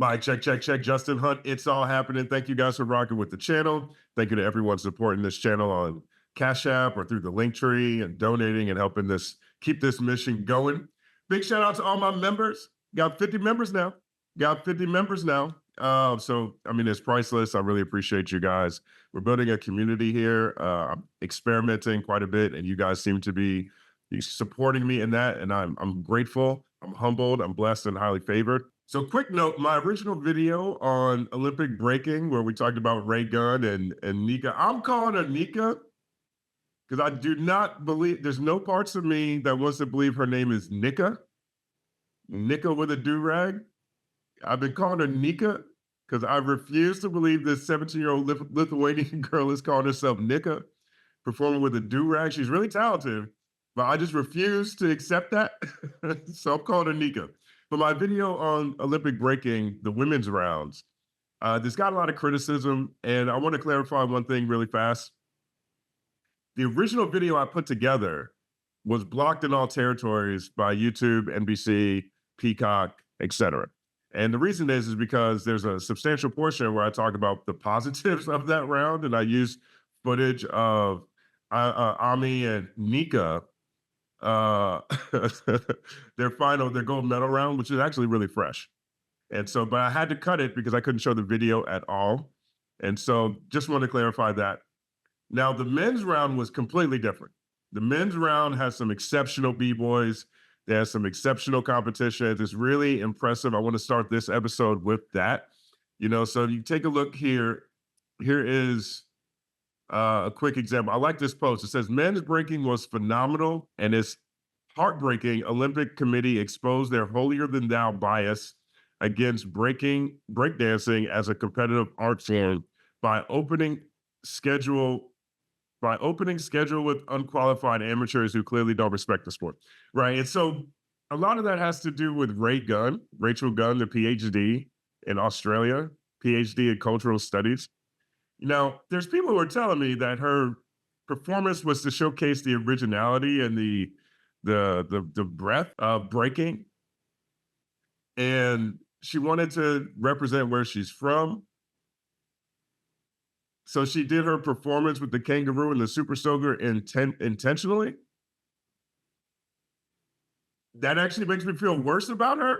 Mike, check, check, check. Justin Hunt, it's all happening. Thank you guys for rocking with the channel. Thank you to everyone supporting this channel on Cash App or through the link tree and donating and helping this keep this mission going. Big shout out to all my members. Got 50 members now. Got 50 members now. So, I mean, it's priceless. I really appreciate you guys. We're building a community here, experimenting quite a bit, and you guys seem to be supporting me in that. And I'm grateful. I'm humbled. I'm blessed and highly favored. So quick note, my original video on Olympic breaking, where we talked about Ray Gunn and Nika, I'm calling her Nika because I do not believe, there's no parts of me that wants to believe her name is Nika with a do-rag. I've been calling her Nika because I refuse to believe this 17-year-old Lithuanian girl is calling herself Nika, performing with a do-rag. She's really talented, but I just refuse to accept that. So I'm calling her Nika. But my video on Olympic breaking, the women's rounds, this got a lot of criticism, and I want to clarify one thing really fast. The original video I put together was blocked in all territories by YouTube, NBC, Peacock, etc. And the reason is because there's a substantial portion where I talk about the positives of that round, and I used footage of Ami and Nika, their gold medal round, which is actually really fresh. And so, but I had to cut it because I couldn't show the video at all. And so just want to clarify that. Now, the men's round was completely different. The men's round has some exceptional B-boys. There's some exceptional competitions. It's really impressive. I want to start this episode with that. So you take a look here. Here is a quick example. I like this post. It says, men's breaking was phenomenal and it's heartbreaking. Olympic Committee exposed their holier-than-thou bias against breakdancing as a competitive art form by opening schedule with unqualified amateurs who clearly don't respect the sport, right? And so a lot of that has to do with Rachel Gunn, the PhD in Australia, PhD in cultural studies. Now, there's people who are telling me that her performance was to showcase the originality and the breadth of breaking, and she wanted to represent where she's from. So she did her performance with the kangaroo and the super soaker intentionally. That actually makes me feel worse about her.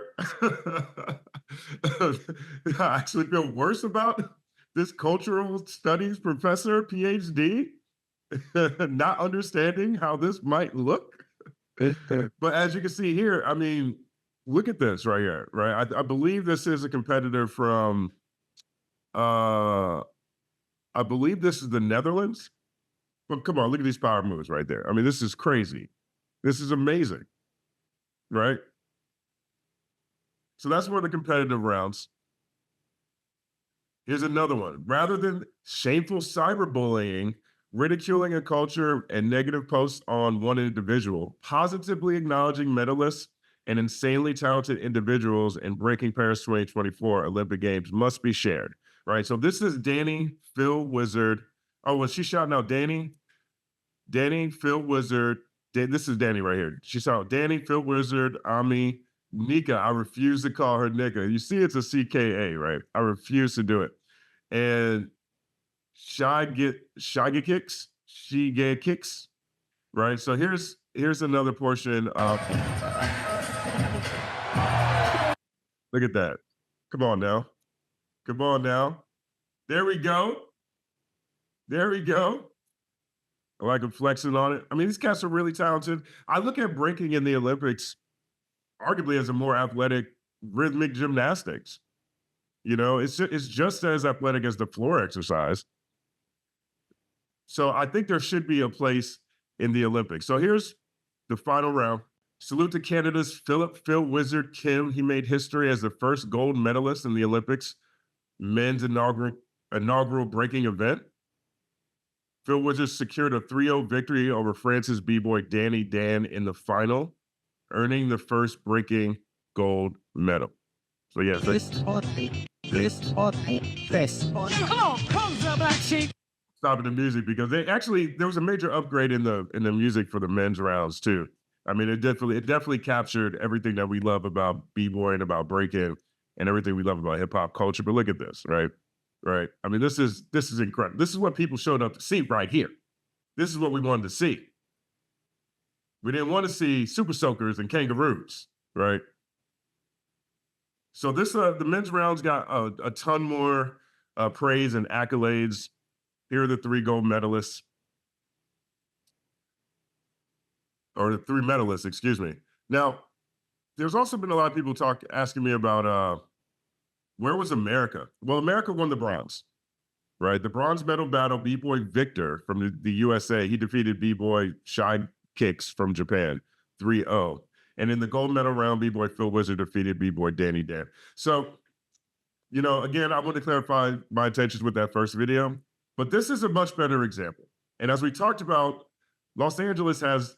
I actually feel worse about this cultural studies professor, PhD, not understanding how this might look. But as you can see here, I mean, look at this right here, right? I believe this is a competitor from, I believe this is the Netherlands. But come on, look at these power moves right there. I mean, this is crazy. This is amazing, right? So that's one of the competitive rounds. Here's another one. Rather than shameful cyberbullying, ridiculing a culture, and negative posts on one individual, positively acknowledging medalists and insanely talented individuals in Breaking Paris 2024 Olympic Games must be shared, right? So this is Danny, Phil Wizard. Oh, was she shouting out Danny? Danny, Phil Wizard. This is Danny right here. She shouted Danny, Phil Wizard, Ami, Nika. I refuse to call her Nika. You see, it's a CKA, right? I refuse to do it. And Shige kicks, right? So here's another portion of. Look at that. Come on now. Come on now. There we go. There we go. I like him flexing on it. I mean, these cats are really talented. I look at breaking in the Olympics arguably as a more athletic rhythmic gymnastics. It's just as athletic as the floor exercise. So I think there should be a place in the Olympics. So here's the final round. Salute to Canada's Phil Wizard Kim. He made history as the first gold medalist in the Olympics men's inaugural breaking event. Phil Wizard secured a 3-0 victory over France's b-boy Danny Dan in the final, earning the first breaking gold medal. So yeah, stopping the music because there was a major upgrade in the music for the men's rounds too. I mean, it definitely captured everything that we love about b-boy and about breaking and everything we love about hip hop culture. But look at this, right? Right. I mean, this is incredible. This is what people showed up to see right here. This is what we wanted to see. We didn't want to see super soakers and kangaroos, right? So this the men's rounds got a ton more praise and accolades. Here are the three gold medalists, or the three medalists, excuse me. Now, there's also been a lot of people asking me about where was America? Well, America won the bronze, right? The bronze medal battle, B-Boy Victor from the USA, he defeated B-Boy Shy Kicks from Japan 3-0. And in the gold medal round, B-Boy Phil Wizard defeated B-Boy Danny Dan. So, again, I want to clarify my intentions with that first video, but this is a much better example. And as we talked about, Los Angeles has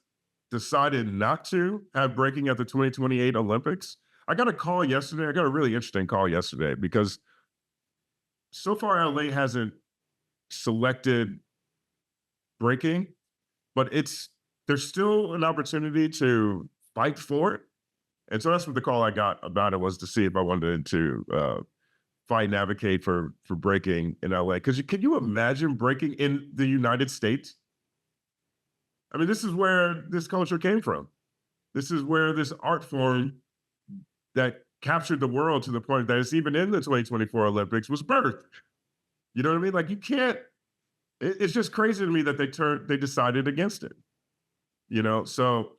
decided not to have breaking at the 2028 Olympics. I got a call yesterday. I got a really interesting call yesterday because so far LA hasn't selected breaking, but there's still an opportunity to fight for it. And so that's what the call I got about it was, to see if I wanted to fight and advocate for breaking in LA. Because can you imagine breaking in the United States? I mean, this is where this culture came from. This is where this art form that captured the world to the point that it's even in the 2024 Olympics was birthed. You know what I mean? Like, you can't, it's just crazy to me that they decided against it. So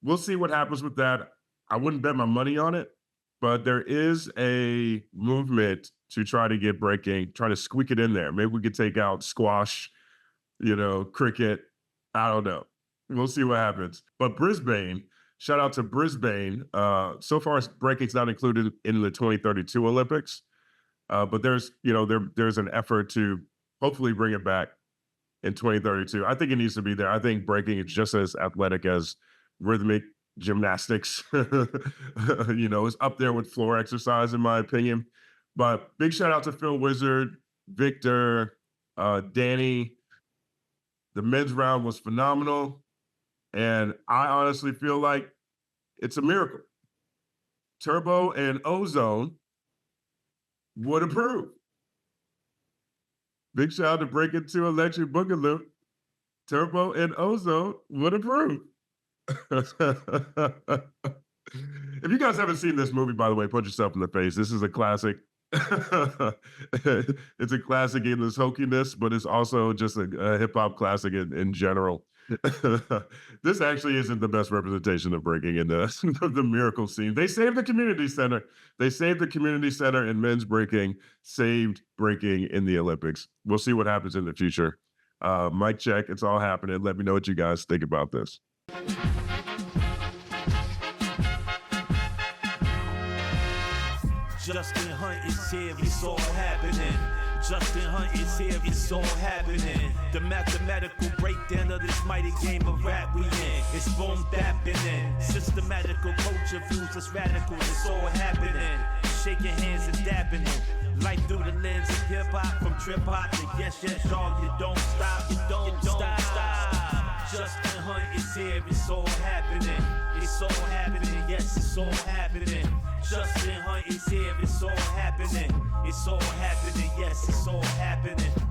we'll see what happens with that. I wouldn't bet my money on it, but there is a movement to try to get breaking, try to squeak it in there. Maybe we could take out squash, cricket. I don't know. We'll see what happens. But Brisbane, shout out to Brisbane. So far, breaking's not included in the 2032 Olympics, but there's an effort to hopefully bring it back in 2032. I think it needs to be there. I think breaking is just as athletic as rhythmic gymnastics. It's up there with floor exercise, in my opinion. But big shout out to Phil Wizard, Victor, Danny. The men's round was phenomenal. And I honestly feel like it's a miracle. Turbo and Ozone would approve. Big shout out to Break Into Electric Boogaloo. Turbo and Ozone would approve. If you guys haven't seen this movie, by the way, put yourself in the face. This is a classic. It's a classic in this hokiness, but it's also just a hip hop classic in general. This actually isn't the best representation of breaking in the miracle scene. They saved the community center. They saved the community center, and men's breaking saved breaking in the Olympics. We'll see what happens in the future. Mic check. It's all happening. Let me know what you guys think about this. Justin Hunte is here, it's all happening. Justin Hunte is here, it's all happening. The mathematical breakdown of this mighty game of rap we in. It's boom bapping. Systematical culture views, it's radical, it's all happening. Shaking hands and dapping it. Life through the lens of hip hop, from trip hop to yes, dog, you don't stop, you don't stop. Justin Hunte is here, it's all happening. It's all happening, yes, it's all happening. Justin Hunte is here, it's all happening. It's all happening, yes, it's all happening.